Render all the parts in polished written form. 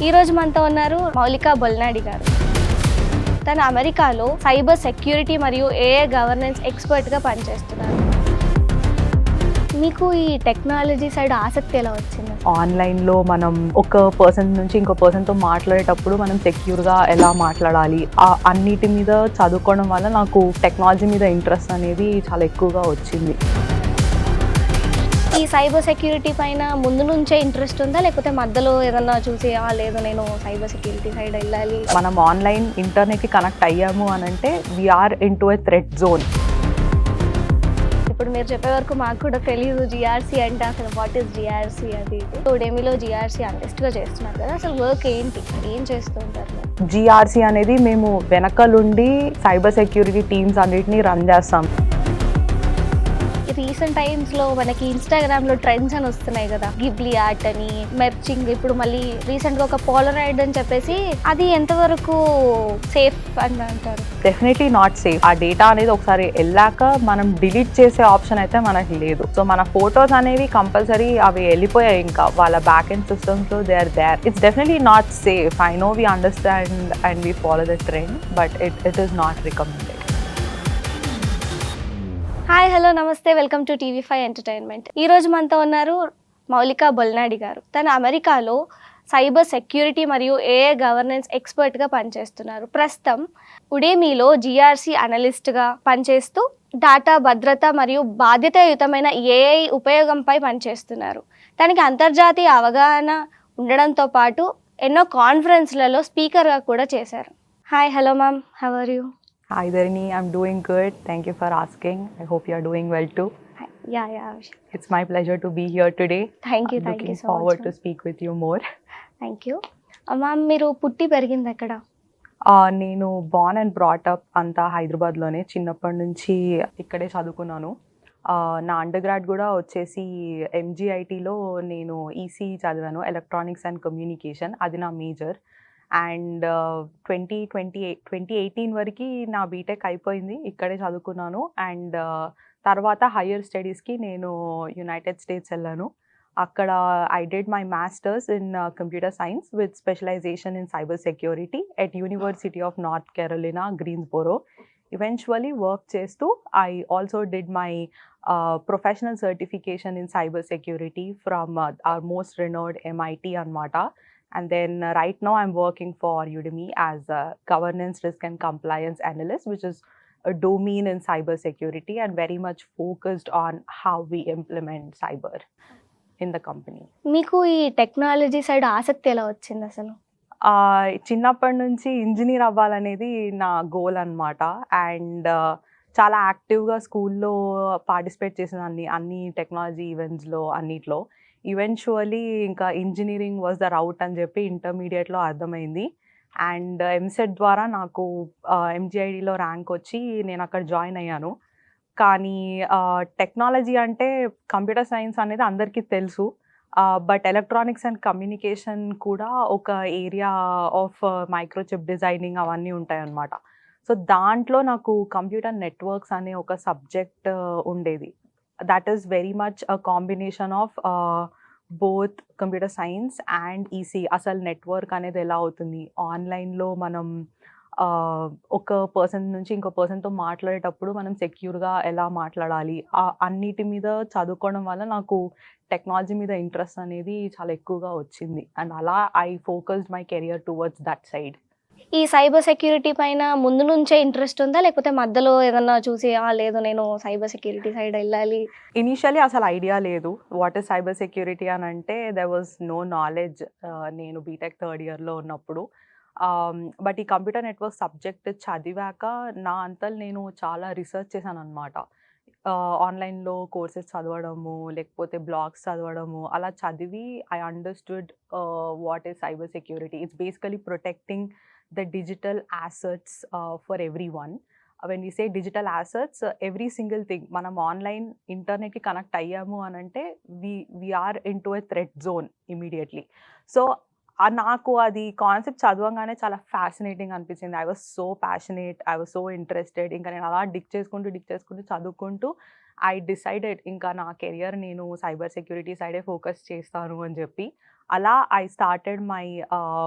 ఈరోజు మనతో ఉన్నారు మౌలిక బొల్నాడి గారు. తను అమెరికాలో సైబర్ సెక్యూరిటీ మరియు ఏఐ గవర్నెన్స్ ఎక్స్పర్ట్గా పనిచేస్తున్నారు. మీకు ఈ టెక్నాలజీ సైడ్ ఆసక్తి ఎలా వచ్చింది? ఆన్లైన్లో మనం ఒక పర్సన్ నుంచి ఇంకో పర్సన్తో మాట్లాడేటప్పుడు మనం సెక్యూర్గా ఎలా మాట్లాడాలి అన్నిటి మీద చదువుకోవడం వల్ల నాకు టెక్నాలజీ మీద ఇంట్రెస్ట్ అనేది చాలా ఎక్కువగా వచ్చింది. ఈ సైబర్ సెక్యూరిటీ పైన ముందు నుంచే ఇంట్రెస్ట్ ఉందా, లేకపోతే మధ్యలో ఏదన్నా చూసి లేదు నేను సైబర్ సెక్యూరిటీ సైడ్ వెళ్ళాలి? మనం ఆన్లైన్ ఇంటర్నెట్కి కనెక్ట్ అయ్యాము అని అంటే we're into a threat zone. ఇప్పుడు మీరు చెప్పే వరకు మాకు కూడా తెలియదు జిఆర్సీ అంటే అసలు వాట్ ఈస్ జిఆర్సీ అది. ఉడెమీలో జిఆర్సీ అనలిస్ట్గా చేస్తున్నారు కదా, అసలు వర్క్ ఏంటి, ఏం చేస్తూ ఉంటారు? జిఆర్సీ అనేది మేము వెనకలుండి సైబర్ సెక్యూరిటీ టీమ్స్ అన్నిటిని రన్ చేస్తాం. రీసెంట్ టైమ్స్లో మనకి ఇన్స్టాగ్రామ్లో ట్రెండ్స్ అని వస్తున్నాయి కదా, గిబ్లీ ఆర్ట్ అని, మెర్చింగ్, ఇప్పుడు మళ్ళీ రీసెంట్గా ఒక పోలరాయిడ్ అని చెప్పేసి, అది ఎంతవరకు సేఫ్ అని అంటారు? Definitely not safe. ఆ డేటా అనేది ఒకసారి వెళ్ళాక మనం డిలీట్ చేసే ఆప్షన్ అయితే మనకి లేదు. సో మన ఫొటోస్ అనేవి కంపల్సరీ అవి వెళ్ళిపోయాయి, ఇంకా వాళ్ళ బ్యాక్ ఎండ్ సిస్టమ్స్లో they are there. It's definitely not safe. I know we understand and we follow the trend, but it is not recommended. Hi, hello, నమస్తే, వెల్కమ్ టు టీవీ5 ఎంటర్టైన్మెంట్. ఈరోజు మనతో ఉన్నారు మౌలిక బొల్నాడి గారు. తను అమెరికాలో సైబర్ సెక్యూరిటీ మరియు AI governance ఎక్స్పర్ట్గా పనిచేస్తున్నారు. ప్రస్తుతం ఉడెమీలో జిఆర్సీ అనలిస్ట్గా పనిచేస్తూ డేటా భద్రత మరియు బాధ్యతాయుతమైన ఏఐ ఉపయోగంపై పనిచేస్తున్నారు. తనకి అంతర్జాతీయ అవగాహన ఉండడంతో పాటు ఎన్నో కాన్ఫరెన్స్లలో స్పీకర్గా కూడా చేశారు. Hi, hello ma'am, how are you? Hi Dharani, I'm doing good. Thank you for asking. I hope you are doing well too. Yeah. It's my pleasure to be here today. Thank you so much. Looking forward to speak with you more. Thank you. Ma'am, మీరు పుట్టి పెరిగింది ఎక్కడ? నేను born and brought up అంతా హైదరాబాద్లోనే. చిన్నప్పటి నుంచి ఇక్కడే చదువుకున్నాను. నా అండర్ గ్రాడ్ కూడా వచ్చేసి ఎంజీఐటీలో నేను ఈసీ చదివాను, ఎలక్ట్రానిక్స్ అండ్ కమ్యూనికేషన్. అది నా మేజర్. అండ్ 2018 వరకు నా బీటెక్ అయిపోయింది, ఇక్కడే చదువుకున్నాను. అండ్ తర్వాత హయ్యర్ స్టడీస్కి నేను యునైటెడ్ స్టేట్స్ వెళ్ళాను. అక్కడ I did my masters in computer science with specialisation in cyber security at university of North Carolina, Greensboro. Eventually work చేస్తూ I also did my professional certification in cyber security from our most renowned MIT అన్నమాట. And then right now I'm working for Udemy as a governance, risk and compliance analyst, which is a domain in cyber security and very much focused on how we implement cyber in the company. మీకు ఈ technology side ఆసక్తి ఎలా వచ్చింది అసలు? చిన్నప్పటి నుంచి engineer అవ్వాలనేది నా goal అన్నమాట. అండ్ చాలా యాక్టివ్గా స్కూల్లో పార్టిసిపేట్ చేసిన అన్ని టెక్నాలజీ ఈవెంట్స్లో అన్నిట్లో. ఈవెన్చువలీ ఇంకా ఇంజనీరింగ్ వాజ్ ద రౌట్ అని చెప్పి ఇంటర్మీడియట్లో అర్థమైంది. అండ్ ఎంసెట్ ద్వారా నాకు ఎంజీఐడిలో ర్యాంక్ వచ్చి నేను అక్కడ జాయిన్ అయ్యాను. కానీ టెక్నాలజీ అంటే కంప్యూటర్ సైన్స్ అనేది అందరికీ తెలుసు, బట్ ఎలక్ట్రానిక్స్ అండ్ కమ్యూనికేషన్ కూడా ఒక ఏరియా ఆఫ్ మైక్రోచిప్ డిజైనింగ్ అవన్నీ ఉంటాయన్నమాట. సో దాంట్లో నాకు కంప్యూటర్ నెట్వర్క్స్ అనే ఒక సబ్జెక్ట్ ఉండేది. That is very much a combination of both computer science and EC. అసలు నెట్వర్క్ అనేది ఎలా అవుతుంది, ఆన్లైన్లో మనం ఒక పర్సన్ నుంచి ఇంకో పర్సన్తో మాట్లాడేటప్పుడు మనం సెక్యూర్గా ఎలా మాట్లాడాలి అన్నిటి మీద చదువుకోవడం వల్ల నాకు టెక్నాలజీ మీద ఇంట్రెస్ట్ అనేది చాలా ఎక్కువగా వచ్చింది. అండ్ అలా I focused my career towards that side. ఈ సైబర్ సెక్యూరిటీ పైన ముందు నుంచే ఇంట్రెస్ట్ ఉందా, లేకపోతే మధ్యలో ఏదన్నా చూసి లేదు నేను సైబర్ సెక్యూరిటీ సైడ్ వెళ్ళాలి? ఇనీషియలీ అసలు ఐడియా లేదు వాట్ ఈస్ సైబర్ సెక్యూరిటీ అని అంటే. దెర్ వాజ్ నో నాలెడ్జ్ నేను బీటెక్ థర్డ్ ఇయర్లో ఉన్నప్పుడు. బట్ ఈ కంప్యూటర్ నెట్వర్క్ సబ్జెక్ట్ చదివాక నా అంతలు నేను చాలా రీసెర్చ్ చేశాను అనమాట. ఆన్లైన్లో కోర్సెస్ చదవడము, లేకపోతే బ్లాగ్స్ చదవడము, అలా చదివి I understood what is cyber security. It's basically protecting the digital assets for everyone. When we say digital assets, every single thing మనం ఆన్లైన్ ఇంటర్నెట్కి కనెక్ట్ అయ్యాము అని అంటే we are into a threat zone immediately. So నాకు అది concept చదవంగానే చాలా fascinating అనిపించింది. I was so passionate, I was so interested. ఇంకా నేను అలా డిక్ చేసుకుంటూ చదువుకుంటూ ఐ డిసైడెడ్ ఇంకా నా కెరియర్ నేను సైబర్ సెక్యూరిటీ సైడే ఫోకస్ చేస్తాను అని చెప్పి. అలా I started my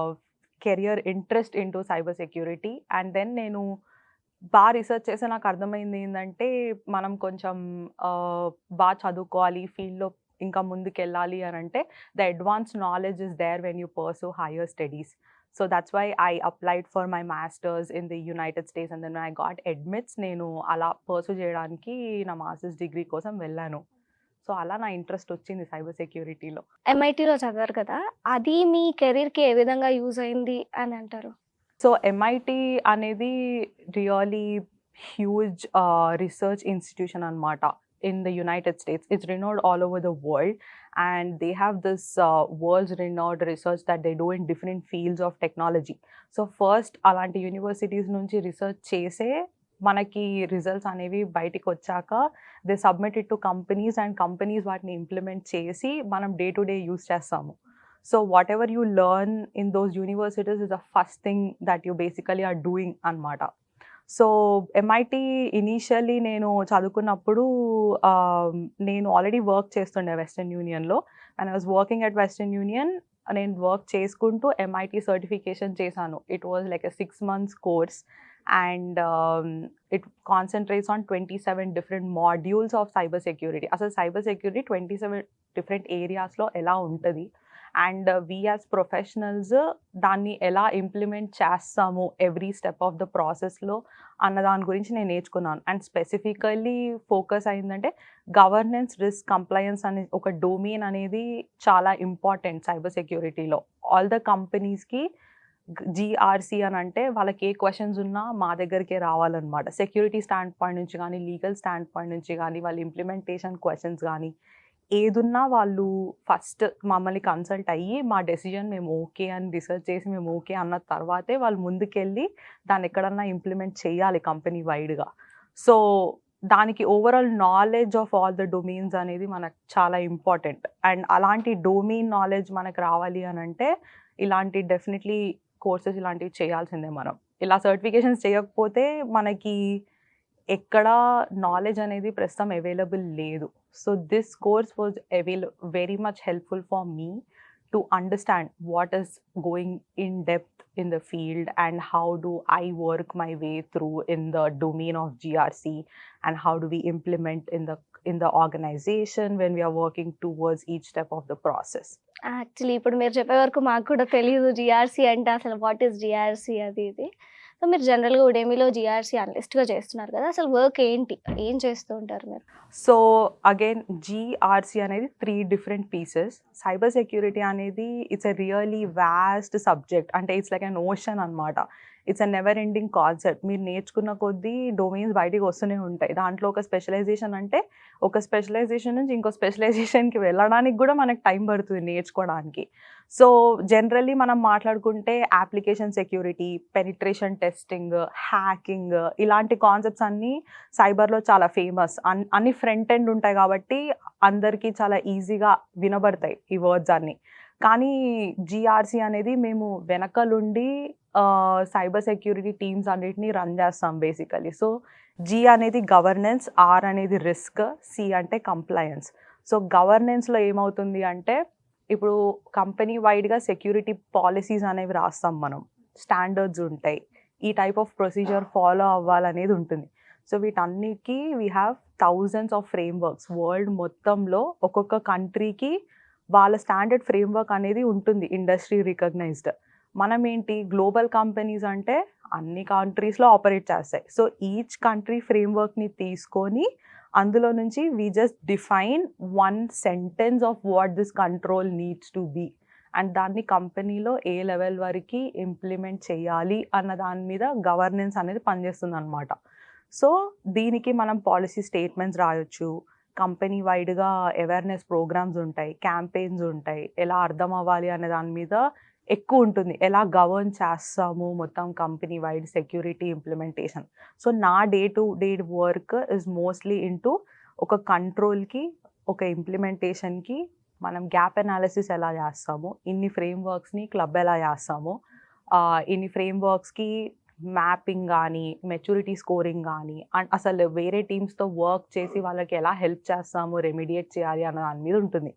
career interest into cyber security. And then నేను రీసెర్చ్ చేస్తే నాకు అర్థమైంది ఏందంటే, మనం కొంచెం బాగా చదువుకోవాలి, ఫీల్డ్‌లో ఇంకా ముందుకెళ్ళాలి అనంటే, the advanced knowledge is there when you pursue higher studies. So that's why I applied for my masters in the United States and then I got admits. నేను అలా పర్సూ చేయడానికి నా మాస్టర్స్ డిగ్రీ కోసం వెళ్ళాను. సో అలా నా interest వచ్చింది cyber సెక్యూరిటీలో. ఎంఐటీలో చదివారు కదా! అది మీ కెరీర్‌కి ఏ విధంగా యూజ్ అయింది అని అంటారు? సో ఎంఐటీ అనేది రియలీ హ్యూజ్ రీసెర్చ్ ఇన్స్టిట్యూషన్ అనమాట in the United States. It's renowned all over the world, and they have this world's renowned research that they do in different fields of technology. So first అలాంటి universities నుంచి research చేసే మనకి results అనేవి బయటికి వచ్చాక they submit it to companies, and companies వాటిని implement చేసి మనం డే టు డే యూస్ చేస్తాము. So whatever you learn in those universities is the first thing that you basically are doing అనమాట. సో ఎంఐటీ ఇనీషియల్లీ నేను చదువుకున్నప్పుడు నేను already work చేస్తుండే వెస్టర్న్ యూనియన్‌లో. And I was working at western union. నేను work చేసుకుంటూ ఎంఐటీ సర్టిఫికేషన్ చేశాను. It was like a 6 months course, and it concentrates on 27 different modules of cyber security. అసలు సైబర్ సెక్యూరిటీ 27 డిఫరెంట్ ఏరియాస్‌లో ఎలా ఉంటది, and we as professionals దాన్ని ఎలా implement చేస్తాము ఎవ్రీ స్టెప్ ఆఫ్ ద ప్రాసెస్లో అన్న దాని గురించి నేను నేర్చుకున్నాను. అండ్ స్పెసిఫికల్లీ ఫోకస్ అయిందంటే గవర్నెన్స్, రిస్క్, కంప్లయన్స్ అనే ఒక డొమైన్ అనేది చాలా ఇంపార్టెంట్ సైబర్ సెక్యూరిటీలో. ఆల్ ద కంపెనీస్కి జీఆర్సీ అని అంటే వాళ్ళకి ఏ క్వశ్చన్స్ ఉన్నా మా దగ్గరికే రావాలన్నమాట. సెక్యూరిటీ స్టాండ్ పాయింట్ నుంచి కానీ, లీగల్ స్టాండ్ పాయింట్ నుంచి కానీ, వాళ్ళ ఇంప్లిమెంటేషన్ క్వశ్చన్స్ కానీ ఏదున్నా వాళ్ళు ఫస్ట్ మమ్మల్ని కన్సల్ట్ అయ్యి మా డెసిజన్ మేము ఓకే అని రీసెర్చ్ చేసి మేము ఓకే అన్న తర్వాతే వాళ్ళు ముందుకెళ్ళి దాన్ని ఎక్కడన్నా ఇంప్లిమెంట్ చేయాలి కంపెనీ వైడ్గా. సో దానికి overall knowledge of all the domains అనేది మనకు చాలా ఇంపార్టెంట్. అండ్ అలాంటి డొమైన్ నాలెడ్జ్ మనకు రావాలి అని అంటే ఇలాంటి డెఫినెట్లీ కోర్సెస్ ఇలాంటివి చేయాల్సిందే మనం. ఇలా సర్టిఫికేషన్స్ చేయకపోతే మనకి ఎక్కడ నాలెడ్జ్ అనేది ప్రస్తుతం అవైలబుల్ లేదు. So this course was very much helpful for me to understand what is going in depth in the field, and how do I work my way through in the domain of GRC, and how do we implement in the organization when we are working towards each step of the process. Actually ఇప్పుడు మీరు చెప్పే వరకు మాకు కూడా తెలీదు GRC అంటే అసలు what is GRC అది ఇది. సో మీరు జనరల్‌గా ఉడెమీలో జీఆర్సీ అనలిస్ట్‌గా చేస్తున్నారు కదా! అసలు వర్క్ ఏంటి? ఏం చేస్తూ ఉంటారు మీరు? సో అగైన్ జీఆర్సీ అనేది 3 డిఫరెంట్ పీసెస్. సైబర్ సెక్యూరిటీ అనేది it's a really vast subject. అంటే ఇట్స్ లైక్ ఎన్ ఓషన్ అనమాట. It's a never ending concept. మీరు నేర్చుకున్న కొద్దీ డొమైన్స్ బయటికి వస్తూనే ఉంటాయి. దాంట్లో ఒక స్పెషలైజేషన్ అంటే ఒక స్పెషలైజేషన్ నుంచి ఇంకో స్పెషలైజేషన్‌కి వెళ్ళడానికి కూడా మనకు టైం పడుతుంది నేర్చుకోవడానికి. సో జనరల్లీ మనం మాట్లాడుకుంటే application security, penetration testing, hacking ఇలాంటి కాన్సెప్ట్స్ అన్నీ సైబర్లో చాలా ఫేమస్. అన్ని ఫ్రంట్ ఎండ్ ఉంటాయి కాబట్టి అందరికీ చాలా ఈజీగా వినబడతాయి ఈ వర్డ్స్ అన్నీ. కానీ జీఆర్సీ అనేది మేము వెనకలుండి సైబర్ సెక్యూరిటీ టీమ్స్ అన్నిటిని రన్ చేస్తాం బేసికలీ. సో జీ అనేది గవర్నెన్స్, ఆర్ అనేది రిస్క్, సి అంటే కంప్లయన్స్. సో గవర్నెన్స్లో ఏమవుతుంది అంటే ఇప్పుడు కంపెనీ వైడ్గా సెక్యూరిటీ పాలసీస్ అనేవి రాస్తాం మనం. స్టాండర్డ్స్ ఉంటాయి, ఈ టైప్ ఆఫ్ ప్రొసీజర్ ఫాలో అవ్వాలనేది ఉంటుంది. సో వీటన్నిటికీ we have thousands of frameworks. World మొత్తంలో ఒక్కొక్క కంట్రీకి వాళ్ళ స్టాండర్డ్ ఫ్రేమ్వర్క్ అనేది ఉంటుంది, ఇండస్ట్రీ రికగ్నైజ్డ్. మనం ఏంటి గ్లోబల్ కంపెనీస్ అంటే అన్ని కంట్రీస్లో ఆపరేట్ చేస్తాయి. సో ఈచ్ కంట్రీ ఫ్రేమ్వర్క్ని తీసుకొని అందులో నుంచి we just define 1 sentence of what this control needs to be, and దాన్ని కంపెనీలో ఏ లెవెల్ వరకు ఇంప్లిమెంట్ చేయాలి అన్న దాని మీద గవర్నెన్స్ అనేది పనిచేస్తుంది అనమాట. సో దీనికి మనం పాలసీ స్టేట్మెంట్స్ రాయొచ్చు, కంపెనీ వైడ్గా అవేర్నెస్ ప్రోగ్రామ్స్ ఉంటాయి, క్యాంపెయిన్స్ ఉంటాయి, ఎలా అర్థం అవ్వాలి అనే దాని మీద ఎక్కువ ఉంటుంది, ఎలా గవర్న్ చేస్తాము మొత్తం company wide security implementation. So నా day to day work is mostly into ఒక కంట్రోల్కి, ఒక ఇంప్లిమెంటేషన్కి మనం గ్యాప్ అనాలిసిస్ ఎలా చేస్తాము, ఇన్ని ఫ్రేమ్వర్క్స్ని క్లబ్ ఎలా చేస్తాము, ఇన్ని ఫ్రేమ్వర్క్స్కి మ్యాపింగ్ కానీ, మెచ్యూరిటీ స్కోరింగ్ కానీ, అండ్ అసలు వేరే టీమ్స్తో వర్క్ చేసి వాళ్ళకి ఎలా హెల్ప్ చేస్తాము, రెమిడియేట్ చేయాలి అన్న దాని మీద ఉంటుంది.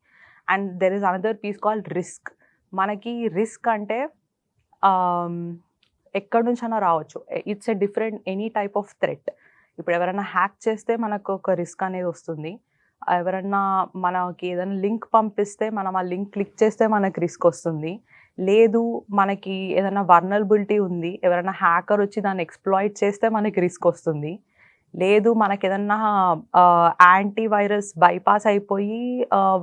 And there is another piece called risk. మనకి రిస్క్ అంటే ఎక్కడి నుంచైనా రావచ్చు. It's a different any type of threat. ఇప్పుడు ఎవరైనా హ్యాక్ చేస్తే మనకు ఒక రిస్క్ అనేది వస్తుంది. ఎవరన్నా మనకి ఏదైనా లింక్ పంపిస్తే మనం ఆ లింక్ క్లిక్ చేస్తే మనకి రిస్క్ వస్తుంది. లేదు మనకి ఏదైనా వల్నరబిలిటీ ఉంది, ఎవరైనా హ్యాకర్ వచ్చి దాన్ని ఎక్స్‌ప్లాయిట్ చేస్తే మనకి రిస్క్ వస్తుంది. లేదు మనకేదన్నా యాంటీవైరస్ బైపాస్ అయిపోయి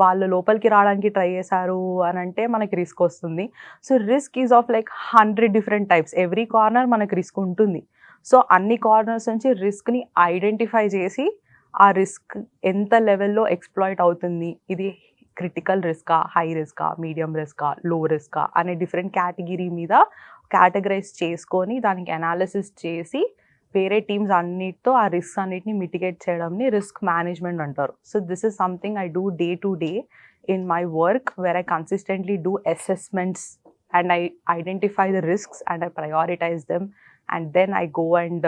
వాళ్ళు లోపలికి రావడానికి ట్రై చేశారు అనంటే మనకి రిస్క్ వస్తుంది. So risk is of like 100 different types. Every corner మనకి రిస్క్ ఉంటుంది. సో అన్ని కార్నర్స్ నుంచి రిస్క్‌ని ఐడెంటిఫై చేసి ఆ రిస్క్ ఎంత లెవెల్‌లో ఎక్స్‌ప్లాయిట్ అవుతుంది, ఇది క్రిటికల్ రిస్కా, హై రిస్కా, మీడియం రిస్కా, లో రిస్కా అనే డిఫరెంట్ కేటగిరీ మీద కేటగరైజ్ చేసుకొని దానికి అనాలిసిస్ చేసి వేరే టీమ్స్ అన్నిటితో ఆ రిస్క్ అన్నిటిని మిటిగేట్ చేయడంని రిస్క్ మేనేజ్మెంట్ అంటారు. So this is something I do day to day in my work, where I consistently do assessments and I identify the risks and I prioritize them, and then I go and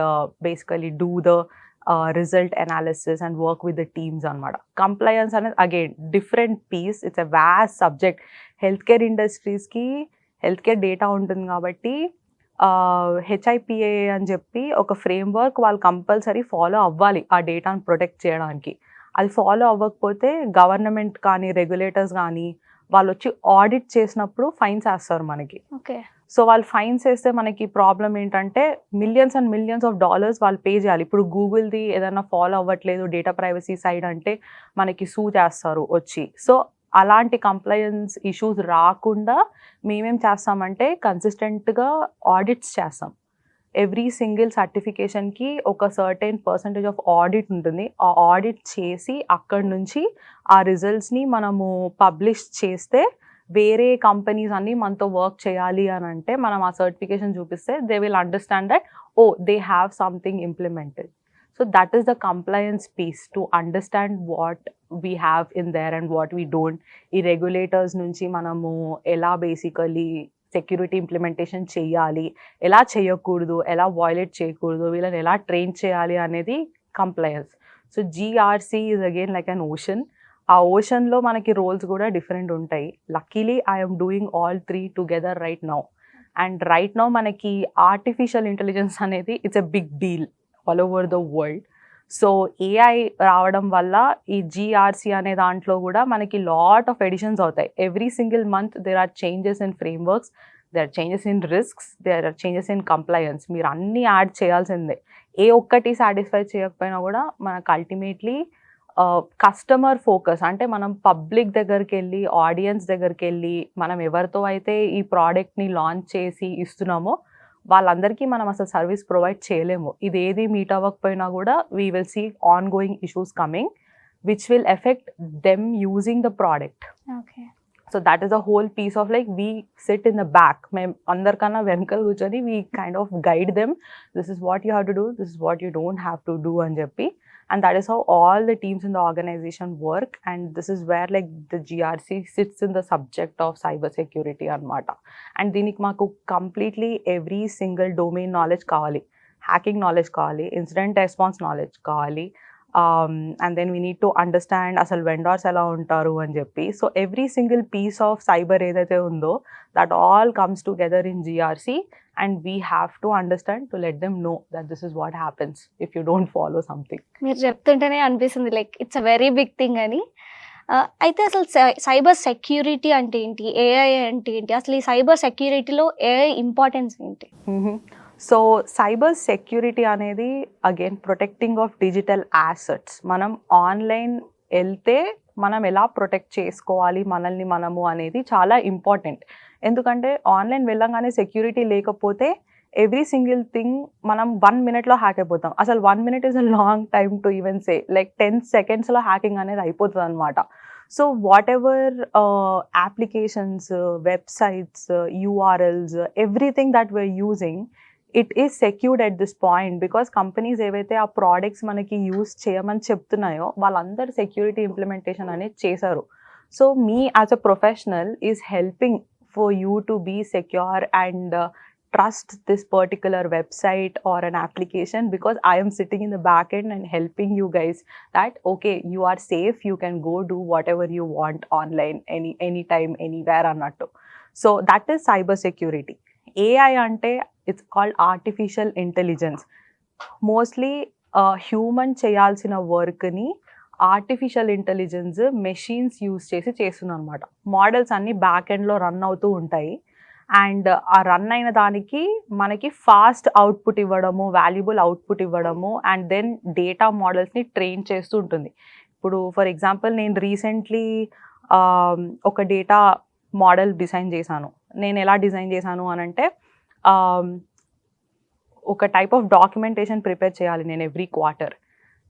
basically do the result analysis and work with the teams anamata. Compliance and again different piece, it's a vast subject. Healthcare industries ki healthcare data ఉంటుంది కాబట్టి HIPAA అని చెప్పి ఒక framework వాళ్ళు compulsory follow అవ్వాలి ఆ డేటాను protect చేయడానికి. అది ఫాలో అవ్వకపోతే గవర్నమెంట్ కానీ రెగ్యులేటర్స్ కానీ వాళ్ళు వచ్చి ఆడిట్ చేసినప్పుడు ఫైన్స్ వేస్తారు మనకి. ఓకే. సో వాళ్ళు ఫైన్స్ వేస్తే మనకి ప్రాబ్లం ఏంటంటే millions and millions of dollars వాళ్ళు పే చేయాలి. ఇప్పుడు గూగుల్ది ఏదైనా ఫాలో అవ్వట్లేదు డేటా ప్రైవసీ సైడ్ అంటే మనకి సూ చేస్తారు వచ్చి. సో అలాంటి కంప్లయన్స్ ఇష్యూస్ రాకుండా మేమేం చేస్తామంటే కన్సిస్టెంట్గా ఆడిట్స్ చేస్తాం. ఎవ్రీ సింగిల్ సర్టిఫికేషన్కి ఒక సర్టెన్ పర్సంటేజ్ ఆఫ్ ఆడిట్ ఉంటుంది. ఆ ఆడిట్ చేసి అక్కడి నుంచి ఆ రిజల్ట్స్ని మనము పబ్లిష్ చేస్తే వేరే కంపెనీస్ అన్నీ మనతో వర్క్ చేయాలి అని అంటే మనం ఆ సర్టిఫికేషన్ చూపిస్తే they will understand that oh they have something implemented. So that is the compliance piece, to understand what we have in there and what we don't. ఈ రెగ్యులేటర్స్ నుంచి మనము ఎలా బేసికలీ సెక్యూరిటీ ఇంప్లిమెంటేషన్ చేయాలి, ఎలా చేయకూడదు, ఎలా violate చేయకూడదు, వీళ్ళని ఎలా ట్రైన్ చేయాలి అనేది compliance. So GRC is again like an ocean. ఆ ఓషన్లో మనకి రోల్స్ కూడా డిఫరెంట్ ఉంటాయి. Luckily I'm doing all 3 together right now. And right now మనకి ఆర్టిఫిషియల్ ఇంటెలిజెన్స్ అనేది it's a big deal all over the world. So AI రావడం వల్ల ఈ GRC అనే దాంట్లో కూడా మనకి లాట్ ఆఫ్ ఎడిషన్స్ అవుతాయి. Every single month there are changes in ఫ్రేమ్వర్క్స్, దేర్ ఆర్ చేంజెస్ ఇన్ రిస్క్స్, there are changes in compliance. మీరు అన్నీ యాడ్ చేయాల్సిందే. ఏ ఒక్కటి సాటిస్ఫై చేయకపోయినా కూడా మనకు అల్టిమేట్లీ కస్టమర్ ఫోకస్ అంటే మనం పబ్లిక్ దగ్గరికి వెళ్ళి ఆడియన్స్ దగ్గరికి వెళ్ళి మనం ఎవరితో అయితే ఈ ప్రోడక్ట్ని లాంచ్ చేసి ఇస్తున్నామో వాళ్ళందరికీ మనం అసలు సర్వీస్ ప్రొవైడ్ చేయలేము. ఇది ఏది మీట్ అవ్వకపోయినా కూడా we will see ongoing issues coming which will affect them using the product. Okay. So that is a whole piece of like we sit in the back. మేము అందరికన్నా వెనకాల కూర్చొని we kind of guide them, this is what you have to do, this is what you don't have to do అని చెప్పి. And that is how all the teams in the organization work, and this is where like the GRC sits in the subject of cyber security anamata. And దీనికి మాకు completely every single domain knowledge కావాలి, hacking knowledge కావాలి, incident response knowledge కావాలి, and then we need to understand అసలు vendors ఎలా ఉంటారు అని చెప్పి. So every single piece of cyber ఏదైతే ఉందో that all comes together in GRC, and we have to understand to let them know that this is what happens if you don't follow something. మీరు చెప్తుంటేనే అనిపిస్తుంది like it's a very big thing అని. అయితే అసలు cyber security అంటే ఏంటి, AI అంటే ఏంటి, అసలు ఈ సైబర్ సెక్యూరిటీలో AI ఇంపార్టెన్స్ ఏంటి? సో సైబర్ సెక్యూరిటీ అనేది again protecting of digital assets. మనం ఆన్లైన్ వెళ్తే మనం ఎలా ప్రొటెక్ట్ చేసుకోవాలి మనల్ని మనము అనేది చాలా ఇంపార్టెంట్. ఎందుకంటే ఆన్లైన్ వెళ్ళంగానే సెక్యూరిటీ లేకపోతే ఎవ్రీ సింగిల్ థింగ్ మనం 1 minute హ్యాక్ అయిపోతాం. అసలు 1 minute is a long time to even say like 10 seconds hacking అనేది అయిపోతుంది అనమాట. So whatever applications, websites, URLs, everything that we're using it is secured at this point, because companies ఏవైతే ఆ products మనకి use చేయమని చెప్తున్నాయో వాళ్ళందరూ security implementation అనేది చేశారు. So me as a professional is helping for you to be secure and trust this particular website or an application, because I am sitting in the back end and helping you guys that okay, you are safe, you can go do whatever you want online anytime anywhere annattu. So that is cyber security. AI అంటే it's called artificial intelligence. Mostly human చేయాల్సిన వర్క్ని artificial intelligence machines use చేసి చేస్తుంది అనమాట. Models అన్నీ back ఎండ్లో run అవుతూ ఉంటాయి అండ్ ఆ రన్ అయిన దానికి మనకి ఫాస్ట్ అవుట్పుట్ ఇవ్వడము, వాల్యుబుల్ అవుట్పుట్ ఇవ్వడము అండ్ దెన్ డేటా మోడల్స్ని ట్రైన్ చేస్తూ ఉంటుంది. ఇప్పుడు ఫర్ ఎగ్జాంపుల్ నేను రీసెంట్లీ ఒక డేటా మోడల్ డిజైన్ చేశాను. నేను ఎలా డిజైన్ చేశాను అని అంటే ఒక టైప్ ఆఫ్ డాక్యుమెంటేషన్ ప్రిపేర్ చేయాలి నేను ఎవ్రీ క్వార్టర్.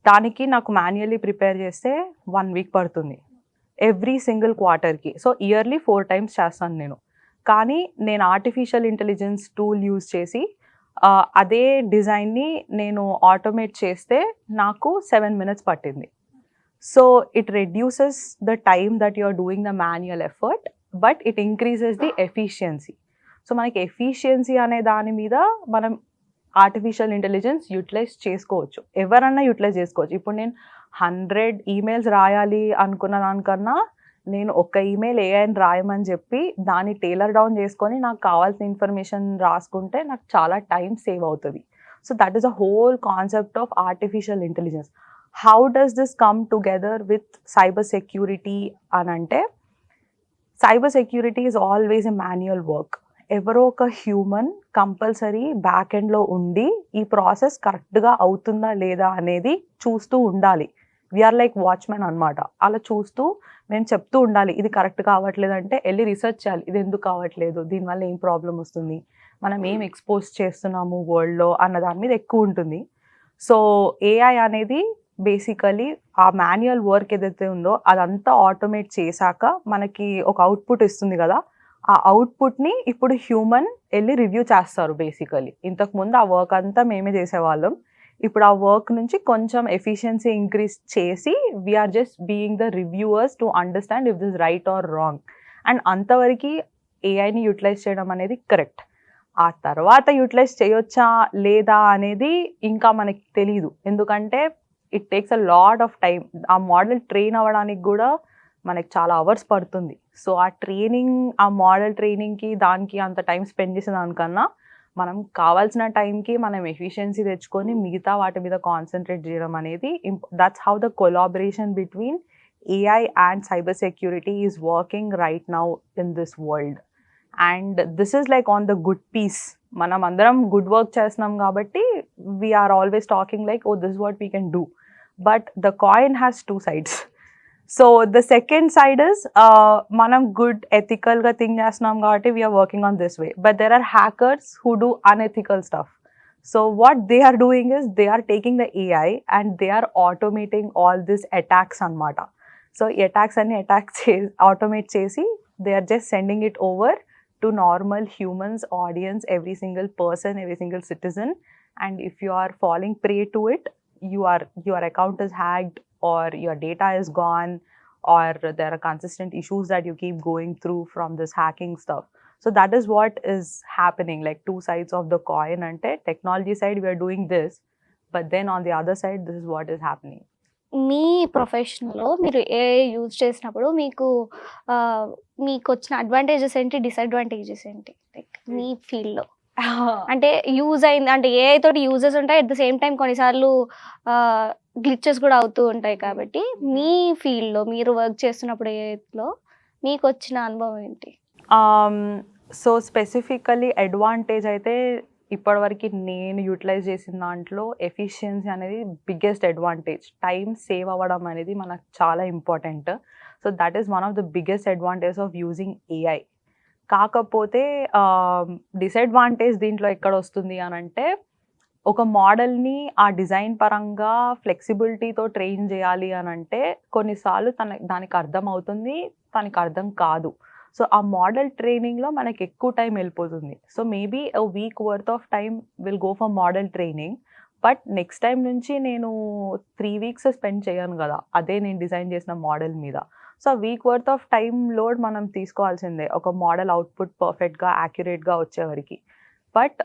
దానికి నాకు మాన్యువల్లీ ప్రిపేర్ చేస్తే 1 వీక్ పడుతుంది ఎవ్రీ సింగిల్ క్వార్టర్కి. సో ఇయర్లీ 4 టైమ్స్ చేస్తాను నేను. కానీ నేను ఆర్టిఫిషియల్ ఇంటెలిజెన్స్ టూల్ యూజ్ చేసి అదే డిజైన్ని నేను ఆటోమేట్ చేస్తే నాకు 7 minutes పట్టింది. So it reduces the time that you are doing the manual effort but it increases the efficiency. So మనకి ఎఫిషియన్సీ అనే దాని మీద మనం ఆర్టిఫిషియల్ ఇంటెలిజెన్స్ యూటిలైజ్ చేసుకోవచ్చు. ఎవరన్నా యూటిలైజ్ చేసుకోవచ్చు. ఇప్పుడు నేను 100 ఈమెయిల్స్ రాయాలి అనుకున్న దానికన్నా నేను ఒక ఈమెయిల్ ఏఐని రాయమని చెప్పి దాన్ని టైలర్ డౌన్ చేసుకొని నాకు కావాల్సిన ఇన్ఫర్మేషన్ రాసుకుంటే నాకు చాలా టైం సేవ్ అవుతుంది. So that is a whole concept of artificial intelligence. How does this come together with cyber security అని అంటే, cyber security is always a manual work. ఎవరో ఒక హ్యూమన్ కంపల్సరీ బ్యాక్ ఎండ్లో ఉండి ఈ ప్రాసెస్ కరెక్ట్గా అవుతుందా లేదా అనేది చూస్తూ ఉండాలి. వీఆర్ లైక్ వాచ్మెన్ అనమాట. అలా చూస్తూ మేము చెప్తూ ఉండాలి, ఇది కరెక్ట్ కావట్లేదు అంటే వెళ్ళి రీసెర్చ్ చేయాలి, ఇది ఎందుకు కావట్లేదు, దీనివల్ల ఏం ప్రాబ్లం వస్తుంది, మనం ఏం ఎక్స్పోజ్ చేస్తున్నాము వరల్డ్లో అన్న దాని మీద ఎక్కువ ఉంటుంది. సో ఏఐ అనేది బేసికలీ ఆ మాన్యువల్ వర్క్ ఏదైతే ఉందో అదంతా ఆటోమేట్ చేశాక మనకి ఒక అవుట్పుట్ ఇస్తుంది కదా, ఆ అవుట్పుట్ని ఇప్పుడు హ్యూమన్ వెళ్ళి రివ్యూ చేస్తారు బేసికలీ. ఇంతకుముందు ఆ వర్క్ అంతా మేమే చేసేవాళ్ళం. ఇప్పుడు ఆ వర్క్ నుంచి కొంచెం ఎఫిషియన్సీ ఇంక్రీజ్ చేసి we're just being the reviewers to understand if this right or wrong. And అంతవరకు ఏఐని యూటిలైజ్ చేయడం అనేది కరెక్ట్. ఆ తర్వాత యూటిలైజ్ చేయొచ్చా లేదా అనేది ఇంకా మనకి తెలీదు. ఎందుకంటే it takes a lot of time. ఆ మోడల్ ట్రైన్ అవ్వడానికి కూడా మనకి చాలా అవర్స్ పడుతుంది. సో ఆ ట్రైనింగ్, ఆ మోడల్ ట్రైనింగ్కి దానికి అంత టైం స్పెండ్ చేసే దానికన్నా మనం కావాల్సిన టైంకి మనం ఎఫిషియన్సీ తెచ్చుకొని మిగతా వాటి మీద కాన్సన్ట్రేట్ చేయడం అనేది that's how the collaboration between AI and cyber security is working right now in this world. And this is like on the good piece. మనం అందరం గుడ్ వర్క్ చేస్తున్నాం కాబట్టి we're always talking like oh this what we can do. But the coin has 2 sides. So the second side is మనం good ఎథికల్గా think చేస్తున్నాం కాబట్టి we're working on this way. But there are hackers who do unethical stuff. So what they are doing is they are taking the AI and they are automating all this attacks అనమాట. సో ఈ attacks అన్ని automate చేసి they are just sending it over to normal humans, audiences, every single person, every single citizen. And if you are falling prey to it, your account is hacked or your data is gone or there are consistent issues that you keep going through from this hacking stuff. So that is what is happening, like 2 sides of the coin. Ante technology side we are doing this, but then on the other side this is what is happening. మీ ప్రొఫెషన్లో మీరు AI use చేసినప్పుడు మీకు వచ్చిన advantages ఏంటి, disadvantages ఏంటి, like మీ ఫీల్డ్లో? అంటే use అయింది అంటే ఏఐ తోటి యూజెస్ ఉంటాయి, అట్ ద సేమ్ టైం కొన్నిసార్లు గ్లిచెస్ కూడా అవుతూ ఉంటాయి. కాబట్టి మీ ఫీల్డ్లో మీరు వర్క్ చేస్తున్నప్పుడు ఏఐలో మీకు వచ్చిన అనుభవం ఏంటి? సో స్పెసిఫికలీ అడ్వాంటేజ్ అయితే ఇప్పటివరకు నేను యూటిలైజ్ చేసిన దాంట్లో ఎఫిషియన్సీ అనేది బిగ్గెస్ట్ అడ్వాంటేజ్. టైం సేవ్ అవ్వడం అనేది మనకు చాలా important. So that is one of the biggest advantage of using AI. కాకపోతే డిసడ్వాంటేజ్ దీంట్లో ఎక్కడ వస్తుంది అని అంటే, ఒక మోడల్ని ఆ డిజైన్ పరంగా ఫ్లెక్సిబిలిటీతో ట్రైన్ చేయాలి అని అంటే కొన్నిసార్లు దానికి అర్థం అవుతుంది, తనకి అర్థం కాదు. సో ఆ మోడల్ ట్రైనింగ్లో మనకి ఎక్కువ టైం వెళ్ళిపోతుంది. So maybe a week worth of time will go for model training. But next time నుంచి నేను 3 weeks స్పెండ్ చేయను కదా అదే నేను డిజైన్ చేసిన మోడల్ మీద. So weak worth of time load మనం తీసుకోవాల్సిందే ఒక మోడల్ అవుట్పుట్ పర్ఫెక్ట్గా యాక్యురేట్గా వచ్చేవరకు. బట్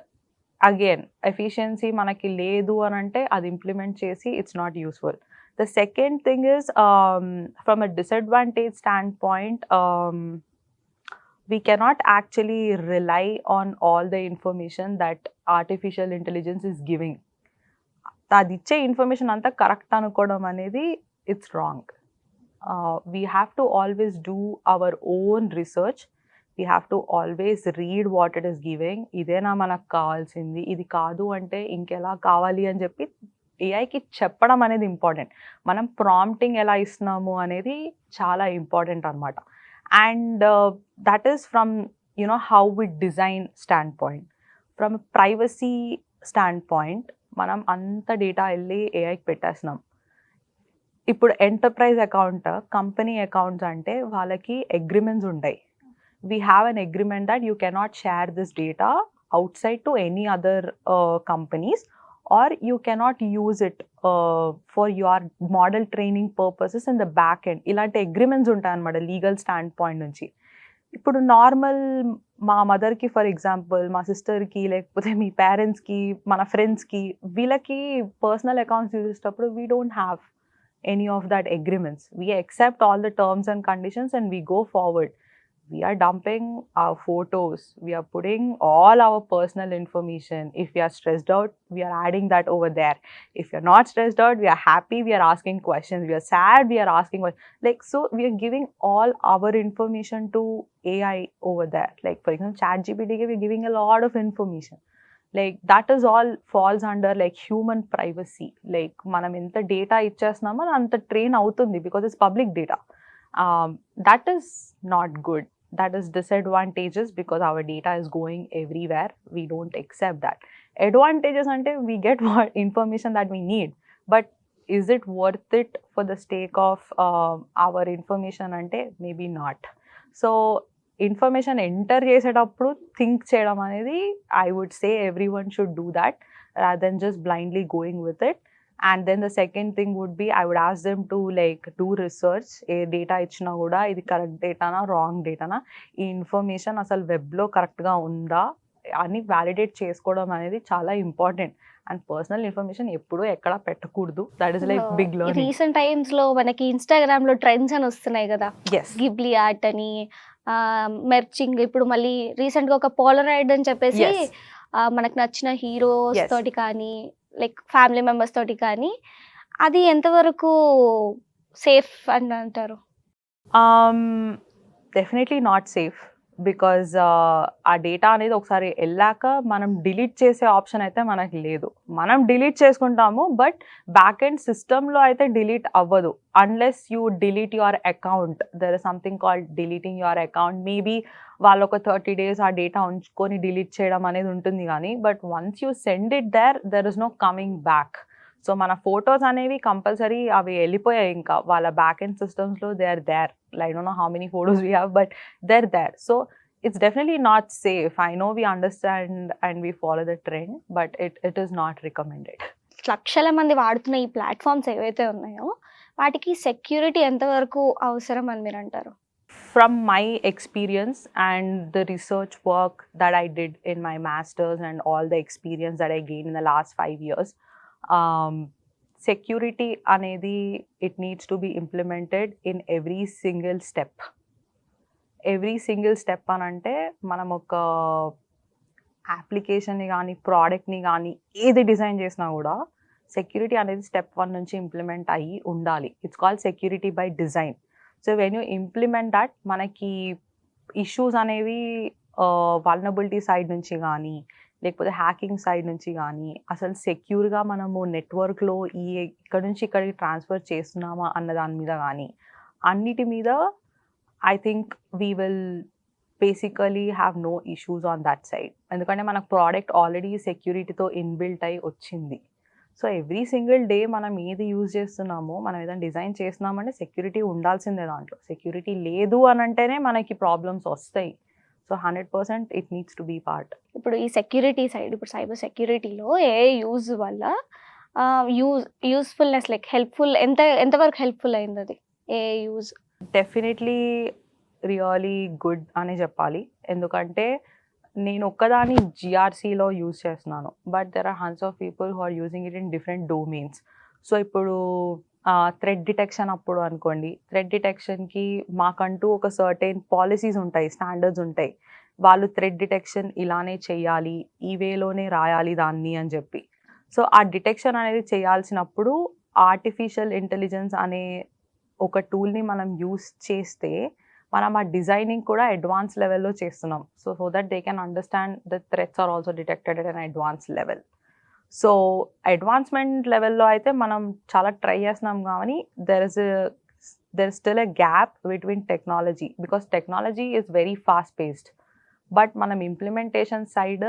అగైన్ ఎఫిషియన్సీ మనకి లేదు అని అంటే అది ఇంప్లిమెంట్ చేసి it's not useful. The second thing is from a disadvantage stand point, we cannot actually rely on all the information that artificial intelligence is giving. అది ఇచ్చే ఇన్ఫర్మేషన్ అంతా కరెక్ట్ అనుకోవడం అనేది it's wrong. We have to always do our own research. We have to always read what it is giving. ఇదేనా మనకు కావాల్సింది, ఇది కాదు అంటే ఇంకెలా కావాలి అని చెప్పి ఏఐకి చెప్పడం అనేది ఇంపార్టెంట్. మనం ప్రాంప్టింగ్ ఎలా ఇస్తున్నాము అనేది చాలా ఇంపార్టెంట్ అనమాట. And that is from how we design standpoint. From privacy standpoint మనం అంత డేటా వెళ్ళి ఏఐకి పెట్టేస్తున్నాం. ఇప్పుడు ఎంటర్ప్రైజ్ అకౌంట్, కంపెనీ అకౌంట్స్ అంటే వాళ్ళకి అగ్రిమెంట్స్ ఉంటాయి. We have an agreement that you cannot share this data outside to any other companies, or you cannot use it for your model training purposes in the back end. ఇలాంటి agreements ఉంటాయి అన్నమాట legal stand point నుంచి. ఇప్పుడు normal మా మదర్కి for example, మా సిస్టర్కి, లేకపోతే మీ పేరెంట్స్కి, మన ఫ్రెండ్స్కి, వీళ్ళకి పర్సనల్ అకౌంట్స్ యూజ్ చేసేటప్పుడు we don't have any of that agreements. We accept all the terms and conditions and we go forward. We are dumping our photos, we are putting all our personal information. If we are stressed out, we are adding that over there. If you're not stressed out, we are happy, we are asking questions. We are sad, we are asking questions. Like, so we are giving all our information to AI over there. Like, for example, ChatGPT, we are giving a lot of information. Like, that is all falls under like human privacy. Like, manam enta data ichchestunamo anta train avutundi because it's public data. That is not good. That is disadvantages because our data is going everywhere. We don't accept that. Advantages ante we get what information that we need, but is it worth it for the sake of our information ante maybe not. So information enter చేసేటప్పుడు think చేయడం అనేది I would say everyone should do that rather than just blindly going with it. And then the second thing would be, I would ask them to like do research. A data ఇచ్చినా కూడా ఇది correct డేటానా wrong డేటానా, ఈ information అసలు వెబ్లో కరెక్ట్గా ఉందా అని validate చేసుకోవడం అనేది చాలా ఇంపార్టెంట్. అండ్ పర్సనల్ ఇన్ఫర్మేషన్ ఎప్పుడూ ఎక్కడ పెట్టకూడదు. That is like big learning. Recent times లో మనకి ఇన్స్టాగ్రామ్ లో ట్రెండ్స్ అని వస్తున్నాయి కదా, ఎస్, గిబ్లీ ఆర్ట్ అని, మెర్చింగ్, ఇప్పుడు మళ్ళీ రీసెంట్ గా ఒక పోలరాయిడ్ అని చెప్పేసి Yes. మనకు నచ్చిన హీరోస్ Yes. తోటి కానీ లైక్ ఫ్యామిలీ మెంబర్స్ తోటి కానీ, అది ఎంతవరకు సేఫ్ అని అంటారు? Definitely not safe. బికాజ్ ఆ డేటా అనేది ఒకసారి వెళ్ళాక మనం డిలీట్ చేసే ఆప్షన్ అయితే మనకి లేదు. మనం డిలీట్ చేసుకుంటాము, బట్ బ్యాక్ ఎండ్ సిస్టంలో అయితే డిలీట్ అవ్వదు unless you delete your account. There is something called deleting your account. Maybe వాళ్ళు ఒక 30 days ఆ డేటా ఉంచుకొని డిలీట్ చేయడం అనేది ఉంటుంది కానీ, but once you send it there is no coming back. So మన ఫొటోస్ అనేవి కంపల్సరీ అవి వెళ్ళిపోయాయి, ఇంకా వాళ్ళ బ్యాక్ ఎండ్ సిస్టమ్స్లో they are there. I don't know how many photos we have, but they're there. So it's definitely not safe. I know we understand and we follow the trend, but it is not recommended. లక్షల మంది వాడుతున్న ఈ platforms ఏవైతే ఉన్నాయో వాటికి security ఎంతవరకు అవసరం అని మీరు అంటారు? From my experience and the research work that I did in my master's and all the experience that I gained in the last 5 years, security anedi, it needs to be implemented in every single step. Every single step anante manam oka application ni gaani, product ni gaani, edi design chesina kuda security anedi step 1 nunchi implement ayi undali. It's called security by design. So when you implement that, manaki issues anevi vulnerability side nunchi gaani, లేకపోతే hacking side నుంచి కానీ, అసలు సెక్యూర్గా మనము నెట్వర్క్లో ఇక్కడ నుంచి ఇక్కడికి transfer చేస్తున్నామా అన్న దాని మీద కానీ, అన్నిటి మీద I think we will basically have no issues on that side. ఎందుకంటే మనకు ప్రోడక్ట్ ఆల్రెడీ సెక్యూరిటీతో ఇన్బిల్ట్ అయి వచ్చింది. సో ఎవ్రీ సింగిల్ డే మనం ఏది యూజ్ చేస్తున్నామో, మనం ఏదైనా డిజైన్ చేస్తున్నామంటే సెక్యూరిటీ ఉండాల్సిందే దాంట్లో. సెక్యూరిటీ లేదు అని అంటేనే మనకి ప్రాబ్లమ్స్ వస్తాయి. So 100% it needs to be part. ఇప్పుడు ఈ సెక్యూరిటీ సైడ్, ఇప్పుడు సైబర్ సెక్యూరిటీలో ఏ యూజ్ వల్ల యూస్ఫుల్నెస్ లైక్ హెల్ప్ఫుల్ ఎంతవరకు హెల్ప్ఫుల్ అయింది అది ఏ యూజ్? డెఫినెట్లీ రియలీ గుడ్ అనే చెప్పాలి. ఎందుకంటే నేను ఒక్కదాని జిఆర్సీలో యూజ్ చేస్తున్నాను, but there are hundreds of people who are using it in different domains. So ఇప్పుడు థ్రెడ్ డిటెక్షన్ అప్పుడు అనుకోండి, థ్రెడ్ డిటెక్షన్‌కి మాకంటూ ఒక సర్టెన్ పాలిసీస్ ఉంటాయి, స్టాండర్డ్స్ ఉంటాయి. వాళ్ళు థ్రెడ్ డిటెక్షన్ ఇలానే చేయాలి, ఈ వేలోనే రాయాలి దాన్ని అని చెప్పి. సో, ఆ డిటెక్షన్ అనేది చేయాల్సినప్పుడు ఆర్టిఫిషియల్ ఇంటెలిజెన్స్ అనే ఒక టూల్‌ని మనం యూజ్ చేస్తే, మనం ఆ డిజైనింగ్ కూడా అడ్వాన్స్ లెవెల్‌లో చేస్తున్నాం. So that they can understand the threats are also detected at an advance level. So, advancement లెవెల్‌లో అయితే మనం చాలా ట్రై చేస్తున్నాం గానీ, there is still a gap between technology. Because technology is very fast paced. But మనం implementation side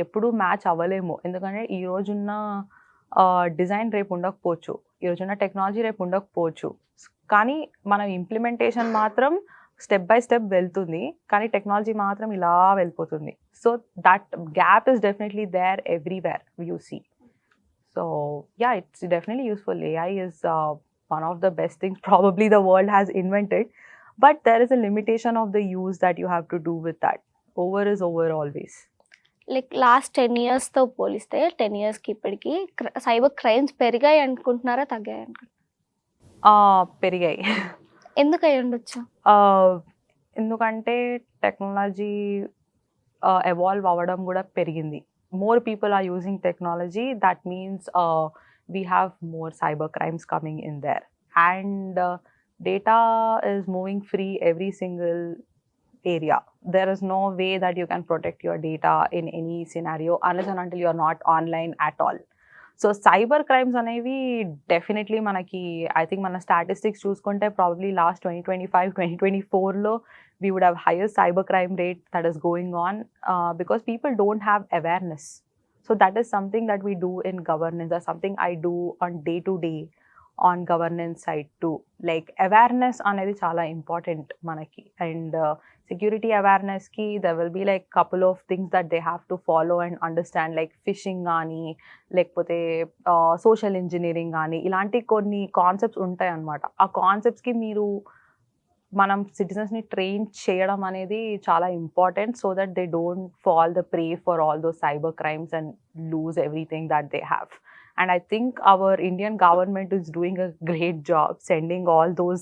ఎప్పుడూ match అవ్వలేము. ఎందుకంటే ఈ రోజున్న డిజైన్ రేపు ఉండకపోవచ్చు. ఈ రోజున్న టెక్నాలజీ రేపు ఉండకపోవచ్చు. కానీ మనం ఇంప్లిమెంటేషన్ మాత్రం స్టెప్ బై స్టెప్ వెళ్తుంది. కానీ టెక్నాలజీ మాత్రం ఇలా వెళ్ళిపోతుంది. So that gap is definitely there everywhere you see. So yeah, it's definitely useful. AI is one of the best things probably the world has invented, but there is a limitation of the use that you have to do with that. Over is over always. Like last 10 ఇయర్స్‌తో పోలిస్తే 10 ఇయర్స్‌కి ఇప్పటికి cyber crimes పెరిగాయి అనుకుంటున్నారా? తగ్గాయి అనుకుంటున్నారా? పెరిగాయి. ఎందుకు అయి ఉండొచ్చు? ఎందుకంటే టెక్నాలజీ ఎవాల్వ్ అవ్వడం కూడా పెరిగింది. More people are using technology, that means we have more cyber crimes coming in there. And data is moving free every single area. There is no way that you can protect your data in any scenario unless and until you are not online at all. So cyber crimes అనేవి definitely మనకి I think మన statistics చూసుకుంటే probably last 2025, 2024లో we would have higher cyber crime rate that is going on because people don't have awareness. So that is something that we do in governance. That's something I do on day to day on governance side too. Like awareness anedi chala important manaki, and security awareness ki there will be like couple of things that they have to follow and understand, like phishing gaani lekapothe social engineering gaani ilanti konni concepts untayi annamata. Aa concepts ki meeru మనం సిటిజన్స్ని train చేయడం అనేది చాలా important, so that they don't fall the pray for all those cyber crimes and loose everything that they have. And I think our Indian government is doing a great job sending all those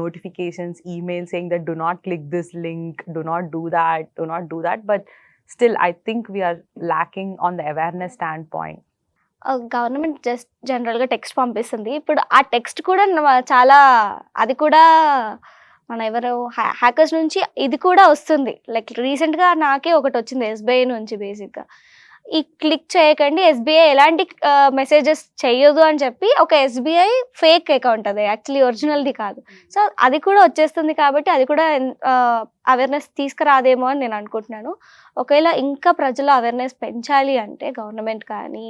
notifications, emails saying that do not click this link, do not do that, do not do that. But still, I think we are lacking on the awareness standpoint. Government just జనరల్‌గా text పంపిస్తుంది. ఇప్పుడు ఆ text కూడా చాలా అది కూడా మన ఎవరో హ్యాకర్స్ నుంచి ఇది కూడా వస్తుంది. లైక్ రీసెంట్‌గా నాకే ఒకటొచ్చింది ఎస్‌బీఐ నుంచి బేసిక్‌గా. ఈ క్లిక్ చేయకండి, ఎస్‌బీఐ ఎలాంటి మెసేజెస్ చెయ్యదు అని చెప్పి ఒక ఎస్‌బీఐ ఫేక్ అకౌంట్ అది. యాక్చువల్లీ ఒరిజినల్‌ది కాదు. సో అది కూడా వచ్చేస్తుంది కాబట్టి అది కూడా అవేర్‌నెస్ తీసుకురాదేమో అని నేను అనుకుంటున్నాను. ఒకవేళ ఇంకా ప్రజల్లో అవేర్‌నెస్ పెంచాలి అంటే గవర్నమెంట్ కానీ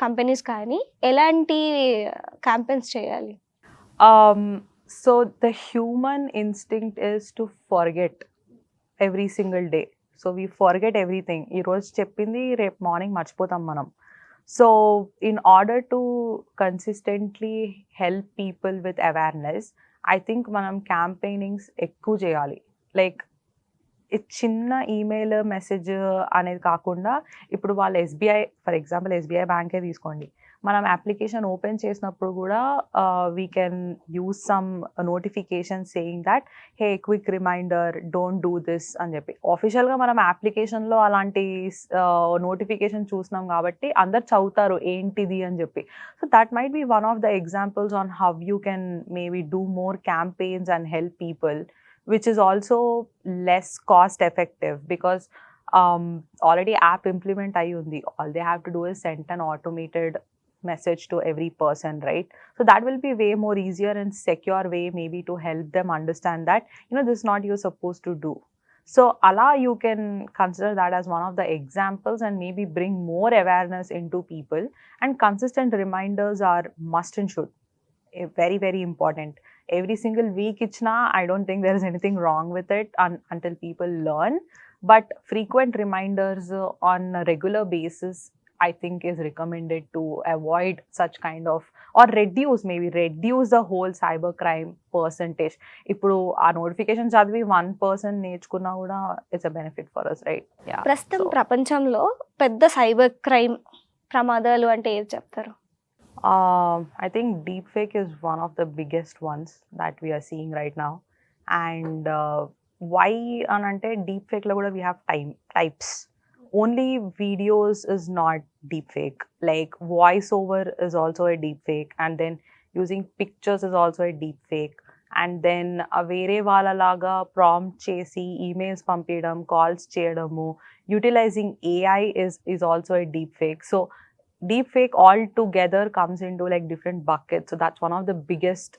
కంపెనీస్ కానీ ఎలాంటి క్యాంపెయిన్స్ చేయాలి? So the human instinct is to forget every single day. So we forget everything. ఈ రోజు చెప్పింది రేపు మార్నింగ్ మర్చిపోతాం మనం. So in order to consistently help people with awareness, I think మనం క్యాంపెయినింగ్స్ ఎక్కువ చేయాలి. లైక్ చిన్న ఈమెయిల్ మెసేజ్ అనేది కాకుండా ఇప్పుడు వాళ్ళు ఎస్బీఐ, ఫర్ ఎగ్జాంపుల్ ఎస్బీఐ బ్యాంకే తీసుకోండి, మనం అప్లికేషన్ ఓపెన్ చేసినప్పుడు కూడా we can use some notification saying that hey quick reminder don't do this అని చెప్పి. ఆఫీషియల్గా మనం అప్లికేషన్లో అలాంటి నోటిఫికేషన్ చూసినాం కాబట్టి అందరు చదువుతారు ఏంటిది అని చెప్పి. So that might be one of the examples on how you can maybe do more campaigns and help people, which is also less cost effective because already app implement ayi undi. All they have to do is send an automated message to every person, right? So that will be way more easier and secure way maybe to help them understand that, you know, this is not you're supposed to do. So ala you can consider that as one of the examples and maybe bring more awareness into people. And consistent reminders are must and should. Very, very important. Every single week ichna, I don't think there is anything wrong with it until people learn. But frequent reminders on a regular basis, I think is recommended to avoid such kind of, or reduce the whole cyber crime percentage. Ippudu aa notification chadivi 1% నేర్చుకున్నా కూడా it's a benefit for us, right? Yeah. ప్రస్తుతం ప్రపంచంలో పెద్ద cyber crime ప్రమాదాలు అంటే ఏది చెప్తారు? I think deepfake is one of the biggest ones that we are seeing right now. And why anante deepfake lo kuda we have types. Only videos is not deepfake. Like voiceover is also a deepfake, and then using pictures is also a deepfake. And then వేరే వాళ్ళలాగా prompt చేసి emails పంపించడం, calls చేయడము, utilizing AI is also a deepfake. So deepfake altogether comes into like different buckets. So that's one of the biggest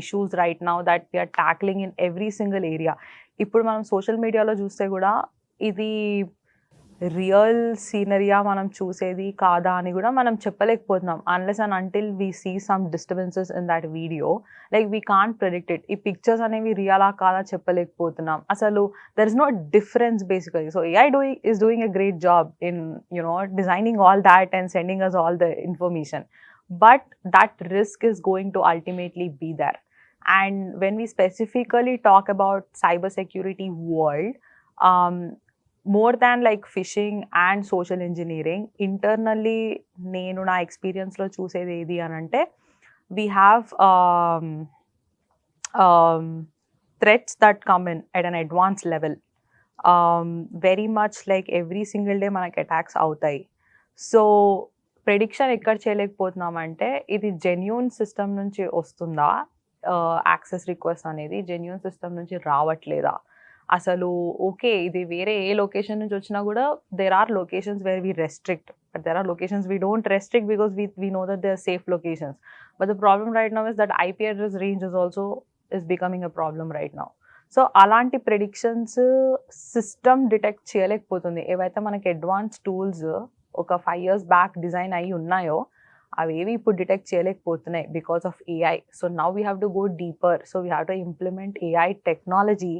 issues right now that we are tackling in every single area. ఇప్పుడు మనం social మీడియాలో చూస్తే కూడా ఇది real సీనరీయా మనం చూసేది కాదా అని కూడా మనం చెప్పలేకపోతున్నాం. Unless and until we see some disturbances in that video, like we can't predict it. ఈ పిక్చర్స్ అనేవి రియలా కాదా చెప్పలేకపోతున్నాం. అసలు there is no difference basically. So AI is doing a great job in designing all that and sending us all the information, but that risk is going to ultimately be there. And when we specifically talk about cybersecurity world, more than like phishing and social engineering, internally నేను నా ఎక్స్పీరియన్స్లో చూసేది ఏది అని అంటే, we have threats that come in at an advanced level. Very much like every single day మనకి attacks అవుతాయి. So prediction ఎక్కడ చేయలేకపోతున్నామంటే, ఇది జెన్యూన్ సిస్టమ్ నుంచి వస్తుందా, యాక్సెస్ రిక్వెస్ట్ అనేది జెన్యూన్ సిస్టమ్ నుంచి రావట్లేదా. అసలు ఓకే, ఇది వేరే ఏ లొకేషన్ నుంచి వచ్చినా కూడా there are locations where we restrict, but there are locations we don't restrict because we know that they are safe locations. But the problem right now is that IP address range is also is becoming a problem right now. So అలాంటి predictions system detect చేయలేకపోతుంది. ఏవైతే మనకి advance tools ఒక 5 years back design అయ్యి ఉన్నాయో అవేవి ఇప్పుడు detect చేయలేకపోతున్నాయి because of AI. So now we have to go deeper. So we have to implement AI technology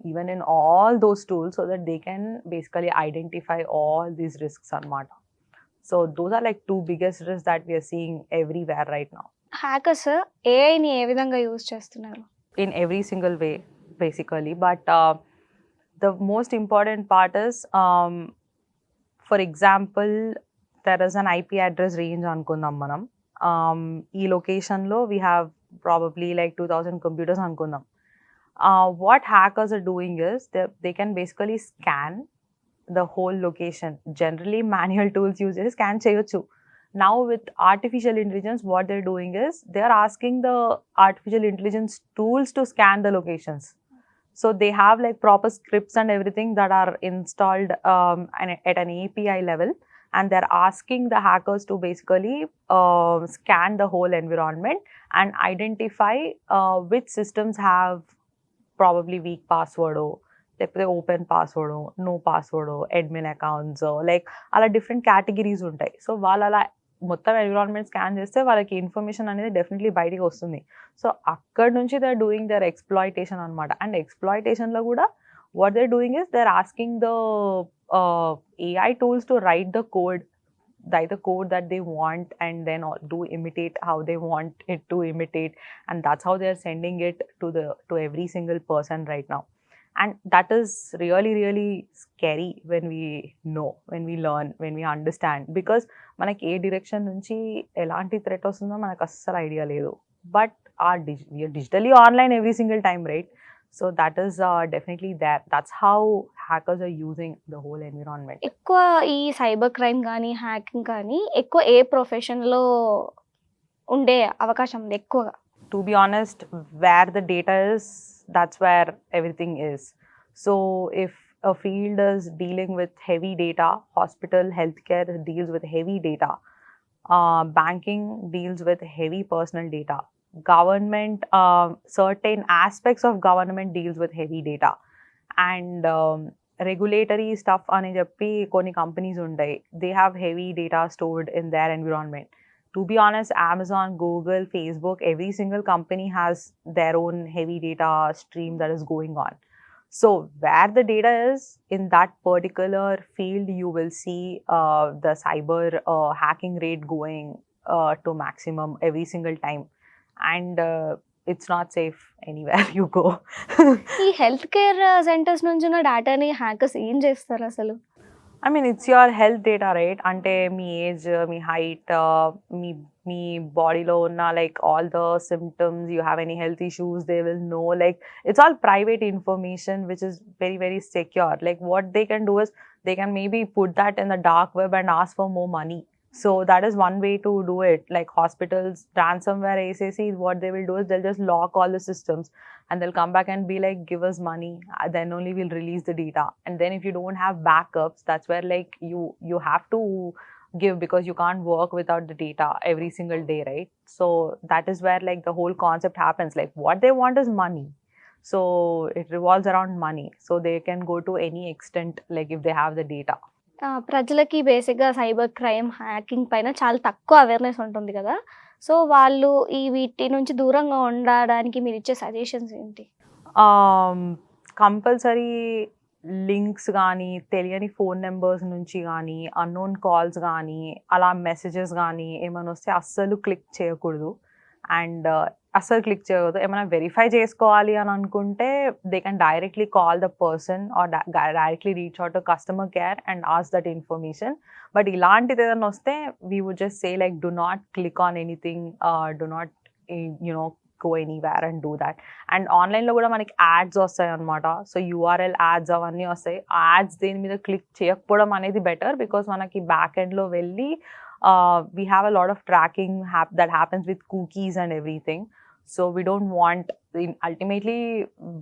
even in all those tools so that they can basically identify all these risks anamata. So those are like two biggest risks that we are seeing everywhere right now. Hackers ఏఐని ఏ విధంగా use చేస్తున్నారు? In every single way basically, but the most important part is, for example, there is an IP address range అనుకుందాం మనం. ఈ లొకేషన్లో we have probably like 2000 computers అనుకుందాం. What hackers are doing is they can basically scan the whole location. Generally manual tools use scan cheyochu. Now with artificial intelligence, what they're doing is they're asking the artificial intelligence tools to scan the locations. So they have like proper scripts and everything that are installed at an API level, and they're asking the hackers to basically scan the whole environment and identify which systems have probably weak password, లేకపోతే open password, no password, admin accounts, like అలా different categories ఉంటాయి. So వాళ్ళు అలా మొత్తం environment scan చేస్తే వాళ్ళకి information అనేది definitely బయటికి వస్తుంది. సో అక్కడ నుంచి they are doing their exploitation అనమాట. అండ్ ఎక్స్ప్లాయిటేషన్లో కూడా what they are doing is they are asking the AI tools to write the code that they want, and then do imitate how they want it to imitate, and that's how they are sending it to every single person right now. And that is really really scary when we know, when we learn, when we understand, because మనకి ఏ direction నుంచి ఎలాంటి threat వస్తుందో మనకు అస్సలు idea లేదు. But we are digitally online every single time, right? So that is definitely that. That's how hackers are using the whole environment. ఎక్కువ ఈ cyber crime కానీ హ్యాకింగ్ కానీ ఎక్కువ ఏ ప్రొఫెషన్లో ఉండే అవకాశం ఉంది ఎక్కువగా? To be honest, where the data is, that's where everything is. So if a field is dealing with heavy data, hospital, healthcare deals with heavy data, banking deals with heavy personal data, government, certain aspects of government deals with heavy data, and regulatory stuff ani cheppi konni companies untai, they have heavy data stored in their environment. To be honest, Amazon, Google, Facebook, every single company has their own heavy data stream that is going on. So where the data is, in that particular field, you will see the cyber hacking rate going to maximum every single time. And it's not safe anywhere you go. ఈ health care centres నుంచి ఉన్న డేటాని hackers ఏం చేస్తారు అసలు? I mean, it's your health data, right? అంటే మీ age, మీ height, మీ మీ బాడీలో ఉన్న like all the symptoms, you have any health issues, they will know. Like it's all private information which is very, very secure. Like what they can do is they can maybe put that in the dark web and ask for more money. So that is one way to do it. Like hospitals, ransomware, ACC, what they will do is they'll just lock all the systems and they'll come back and be like, give us money, then only we'll release the data. And then if you don't have backups, that's where like you have to give, because you can't work without the data every single day, right? So that is where like the whole concept happens. Like what they want is money, so it revolves around money, so they can go to any extent like if they have the data. ప్రజలకి బేసిక్‌గా cyber crime, hacking పైన చాలా తక్కువ awareness ఉంటుంది కదా! So, వాళ్ళు వీటి నుంచి దూరంగా ఉండడానికి మీరిచ్చే సజెషన్స్ ఏంటి? కంపల్సరీ లింక్స్ కానీ, తెలియని ఫోన్ నెంబర్స్ నుంచి కానీ, అన్నోన్ కాల్స్ కానీ, అలా మెసేజెస్ కానీ ఏమైనా వస్తే అస్సలు క్లిక్ చేయకూడదు. అండ్ అస్సలు క్లిక్ చేయకూడదు. ఏమైనా వెరిఫై చేసుకోవాలి అని అనుకుంటే they can directly call the person or directly reach out to customer care and ask that information. But ఇలాంటిది ఏదైనా వస్తే we would just say like do not click on anything, do not you know go anywhere and do that. And ఆన్లైన్లో కూడా మనకి ads వస్తాయి అనమాట. So URL ads అవన్నీ వస్తాయి. ఆ యాడ్స్ దేని మీద క్లిక్ చేయకపోవడం అనేది బెటర్, బికాస్ మనకి బ్యాక్ ఎండ్లో వెళ్ళి we have a lot of tracking that happens with cookies and everything. So we don't want, ultimately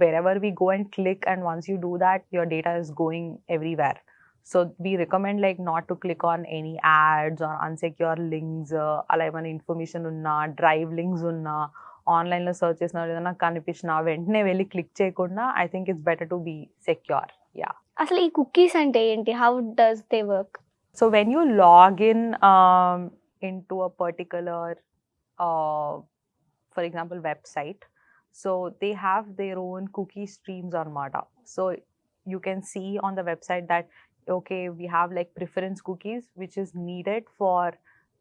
wherever we go and click, and once you do that your data is going everywhere. So we recommend like not to click on any ads or unsecure links, అలా ఏమైనా information ఉన్నా, drive links ఉన్నా, ఆన్లైన్లో search చేసిన ఏదైనా కనిపించినా వెంటనే వెళ్ళి క్లిక్ చేయకుండా, I think it's better to be secure. Yeah. అసలు ఈ కుకీస్ అంటే ఏంటి? How does they work? So when you log in into a particular, for example, website, so they have their own cookie streams on Mata. So you can see on the website that, okay, we have like preference cookies, which is needed for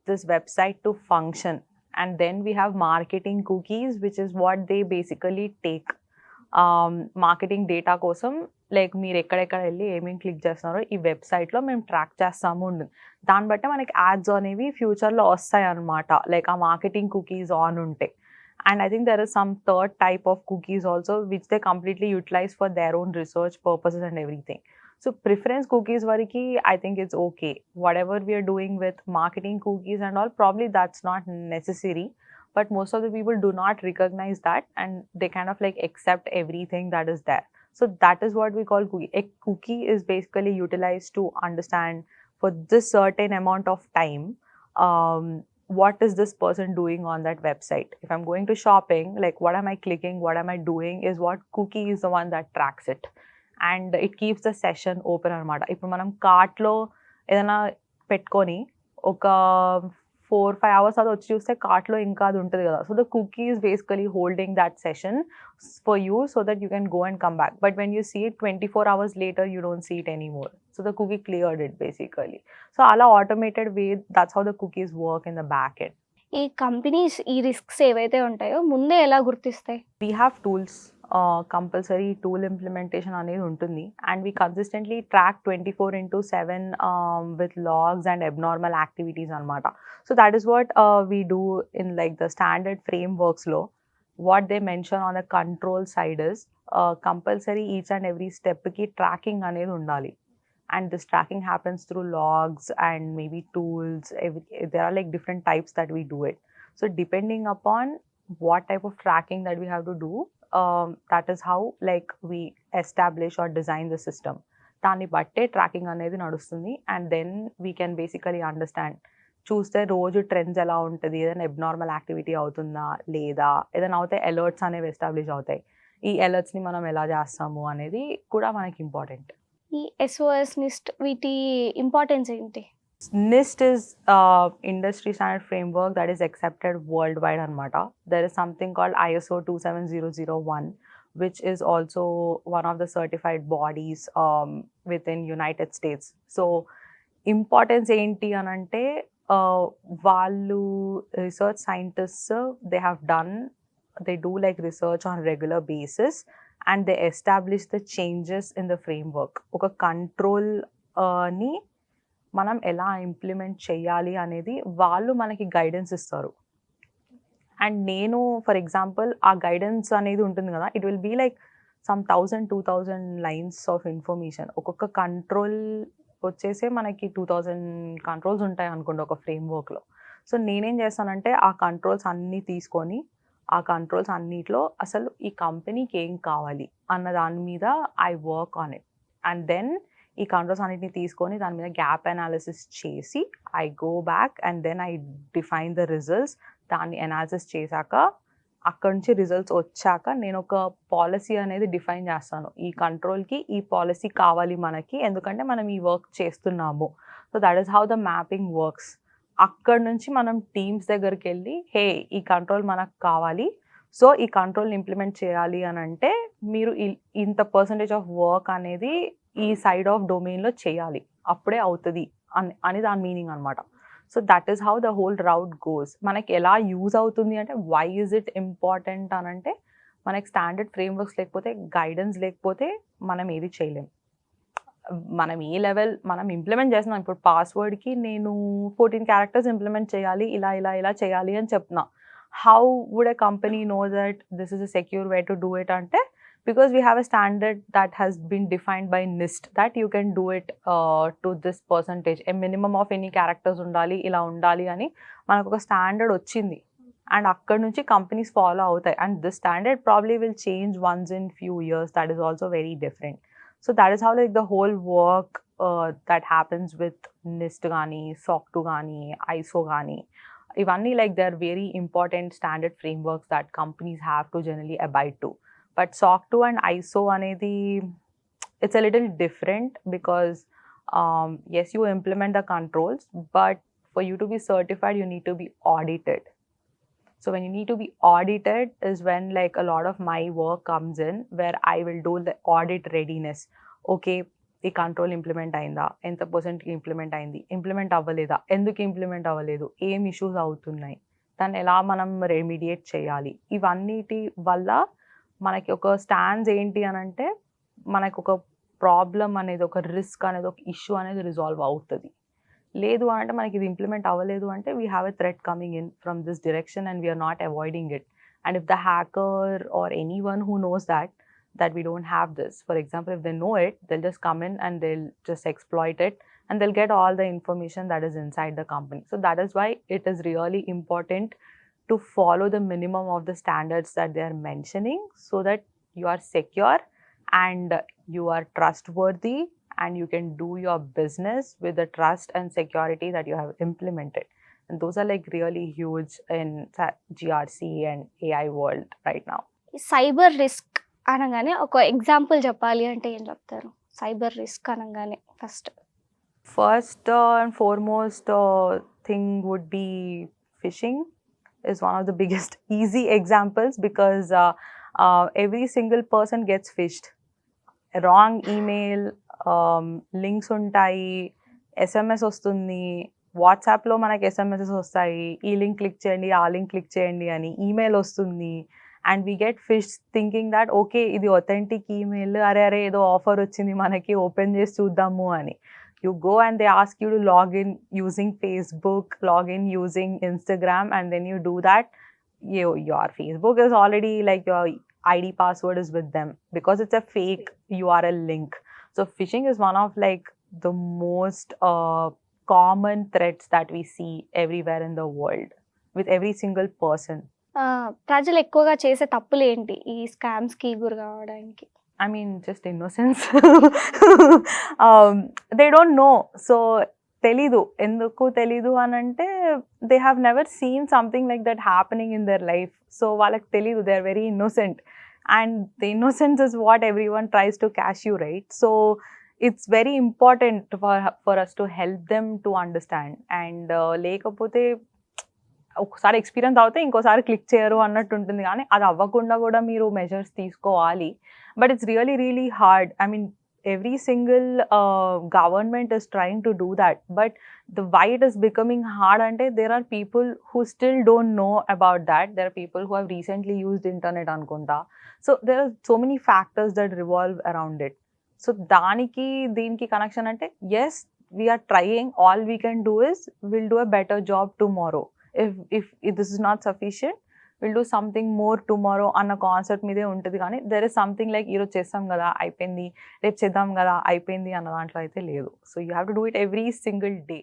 this website to function. And then we have marketing cookies, which is what they basically take. Marketing data కోసం like మీరు ఎక్కడెక్కడ వెళ్ళి ఏమేమి click చేస్తున్నారో ఈ వెబ్సైట్లో మేము track చేస్తాము ఉంటుంది. దాన్ని బట్టి మనకి యాడ్స్ అనేవి ఫ్యూచర్లో వస్తాయి అన్నమాట, లైక్ ఆ మార్కెటింగ్ కుకీస్ ఆన్ ఉంటే. And I think there is some third type of cookies also which they completely utilize for their own research purposes and everything. So preference cookies వరకు I think it's okay. Whatever we are doing with marketing cookies and all, probably that's not necessary. But most of the people do not recognize that, and they kind of like accept everything that is there. So that is what we call cookie. A cookie is basically utilized to understand for this certain amount of time, what is this person doing on that website. If I'm going to shopping, like what am I clicking, what am I doing, is what cookie is the one that tracks it. And it keeps the session open అనమాట. ఇప్పుడు మనం కార్ట్లో ఏదైనా పెట్టుకొని ఒక 4-5 hours అది వచ్చి చూస్తే కార్ట్లో ఇంకా అది ఉంటుంది కదా. So the cookie is basically holding that session for you so that you can go and come back. But when you see it 24 hours later, you don't see it anymore. So the cookie cleared it basically. So అలా automated way, that's how the cookies work in the back end. ఈ companies ఈ risks ఏవైతే ఉంటాయో ముందే ఎలా గుర్తిస్తాయి? We have tools, compulsory tool implementation అనేది ఉంటుంది. And we consistently track 24/7 with logs and abnormal activities అనమాట. So that is what we do in like the standard ఫ్రేమ్ వర్క్స్లో. What they mention on the control side is compulsory each and every స్టెప్కి tracking అనేది ఉండాలి. And this tracking happens through logs and maybe tools. There are like different types that we do it. So depending upon what type of tracking that we have to do, that is how like we establish or design the system. దాన్ని బట్టే tracking అనేది నడుస్తుంది. And then we can basically understand, చూస్తే రోజు trends ఎలా ఉంటుంది, ఏదైనా abnormal activity అవుతుందా లేదా, ఏదైనా అవుతే అలర్ట్స్ అనేవి ఎస్టాబ్లిష్ అవుతాయి. ఈ అలర్ట్స్ని మనం ఎలా చేస్తాము అనేది కూడా మనకి ఇంపార్టెంట్. ఈ SOS, NIST వీటి ఇంపార్టెన్స్ ఏంటి? NIST is industry standard framework that is accepted worldwide అనమాట. There is something called ISO 27001, which is also one of the certified bodies within United States. So importance ఏంటి అని అంటే, వాళ్ళు research scientists they do like research on regular basis and they establish the changes in the framework. ఒక control ని మనం ఎలా implement చేయాలి అనేది వాళ్ళు మనకి గైడెన్స్ ఇస్తారు. అండ్ నేను ఫర్ ఎగ్జాంపుల్ ఆ గైడెన్స్ అనేది ఉంటుంది కదా, it will be like some 1000-2000 lines of information. ఒక్కొక్క కంట్రోల్ వచ్చేసే మనకి 2000 కంట్రోల్స్ ఉంటాయి అనుకోండి ఒక ఫ్రేమ్వర్క్లో. సో నేనేం చేస్తానంటే ఆ కంట్రోల్స్ అన్నీ తీసుకొని ఆ కంట్రోల్స్ అన్నిట్లో అసలు ఈ కంపెనీకి ఏం కావాలి అన్న దాని మీద I work on it. And then ఈ కంట్రోల్స్ అన్నిటిని తీసుకొని దాని మీద గ్యాప్ అనాలిసిస్ చేసి I go back and then I define the results. దాన్ని అనాలిసిస్ చేశాక అక్కడి నుంచి రిజల్ట్స్ వచ్చాక నేను ఒక పాలసీ అనేది డిఫైన్ చేస్తాను. ఈ కంట్రోల్కి ఈ పాలసీ కావాలి మనకి, ఎందుకంటే మనం ఈ వర్క్ చేస్తున్నాము. So that is how the mapping works. అక్కడి నుంచి మనం టీమ్స్ దగ్గరికి వెళ్ళి హే ఈ కంట్రోల్ మనకు కావాలి, సో ఈ కంట్రోల్ని ఇంప్లిమెంట్ చేయాలి అని అంటే మీరు ఇంత పర్సంటేజ్ ఆఫ్ వర్క్ అనేది ఈ సైడ్ ఆఫ్ డొమైన్లో చేయాలి, అప్పుడే అవుతుంది అని దాని మీనింగ్ అనమాట. So that is how the whole route goes. మనకి ఎలా యూజ్ అవుతుంది అంటే వై ఈజ్ ఇట్ ఇంపార్టెంట్ అని అంటే మనకి స్టాండర్డ్ ఫ్రేమ్వర్క్స్ లేకపోతే గైడెన్స్ లేకపోతే మనం ఏది చేయలేం. మనం ఏ లెవెల్ మనం ఇంప్లిమెంట్ చేస్తున్నాం. ఇప్పుడు పాస్వర్డ్కి నేను 14 క్యారెక్టర్స్ ఇంప్లిమెంట్ చేయాలి, ఇలా చేయాలి అని చెప్తున్నా. How would a company know that this is a secure way to do it అంటే because we have a standard that has been defined by NIST that you can do it to this percentage. A minimum of any characters undali, ila undali ani manaku oka standard వచ్చింది. And akkad nunchi companies follow avutayi. And this standard probably will change once in few years. That is also very different. So that is how like the whole work that happens with NIST gaani, SOC 2 gaani, ISO gaani, ivanni like they are very important standard frameworks that companies have to generally abide to. But SOC 2 and ISO anedi, it's a little different because yes, you implement the controls, but for you to be certified, you need to be audited. So when you need to be audited is when like a lot of my work comes in, where I will do the audit readiness. Okay, ఈ control implement అయిందా, ఎంత పర్సెంట్కి implement అయింది, implement అవ్వలేదా, ఎందుకు implement అవ్వలేదు, ఏం issues అవుతున్నాయి, దాన్ని ఎలా మనం రెమిడియేట్ చేయాలి. ఇవన్నిటి వల్ల మనకి ఒక స్టాండ్స్ ఏంటి అని అంటే మనకు ఒక ప్రాబ్లం అనేది, ఒక రిస్క్ అనేది, ఒక ఇష్యూ అనేది రిజాల్వ్ అవుతుంది. లేదు అని అంటే మనకి ఇది ఇంప్లిమెంట్ అవ్వలేదు అంటే we have a threat coming in from this direction and we're not avoiding it. And if the hacker or anyone who knows that we don't have this, for example, if they know it, they'll just come in and they'll just exploit it and they'll get all the information that is inside the company. So that is why it is really important to follow the minimum of the standards that they are mentioning, so that you are secure and you are trustworthy and you can do your business with the trust and security that you have implemented. And those are like really huge in GRC and AI world right now. Cyber risk అనగానే ఒక example చెప్పాలి అంటే ఏం చెప్తారు? Cyber risk అనగానే first and foremost thing would be phishing is one of the biggest easy examples, because every single person gets phished. Wrong email, links ఉంటాయి, SMS వస్తుంది, వాట్సాప్లో మనకి ఎస్ఎంఎసెస్ వస్తాయి, ఈ లింక్ క్లిక్ చేయండి, ఆ లింక్ క్లిక్ చేయండి అని ఈమెయిల్ వస్తుంది. And we get fish thinking that okay ఇది ఒథెంటిక్ ఈమెయిల్, అరే ఏదో ఆఫర్ వచ్చింది మనకి, ఓపెన్ చేసి చూద్దాము అని. You go and they ask you to log in using Facebook, log in using Instagram, and then you do that. Your Facebook is already like your ID password is with them because it's a fake URL link. So phishing is one of like the most common threats that we see everywhere in the world with every single person. ప్రజలు ఎక్కువగా చేసే తప్పులు ఏంటి ఈ స్కామ్స్కి గురి కావడానికి? I mean, just innocence. They don't know. So, telidu. Enduku telidu anante, they have never seen something like that happening in their life. So, వాళ్ళకి telidu. They are very innocent. And the innocence is what everyone tries to cash you, right? So, it's very important for us to help them to understand. And లేకపోతే ఒకసారి experience అవుతే ఇంకోసారి click చేయరు అన్నట్టు ఉంటుంది, కానీ అది అవ్వకుండా కూడా మీరు మెజర్స్ తీసుకోవాలి. But it's really really hard. I mean every single government is trying to do that, but the why it is becoming hard ante there are people who still don't know about that. There are people who have recently used internet anukunta, so there are so many factors that revolve around it. So దానికి దీనికి connection అంటే as we're trying, all we can do is we'll do a better job tomorrow. If this is not sufficient we'll do something more tomorrow అన్న concept మీదే ఉంటుంది. కానీ there is something like ఈరోజు చేస్తాం కదా అయిపోయింది, రేపు చేద్దాం కదా అయిపోయింది అన్న దాంట్లో అయితే లేదు. So you have to do it every single day.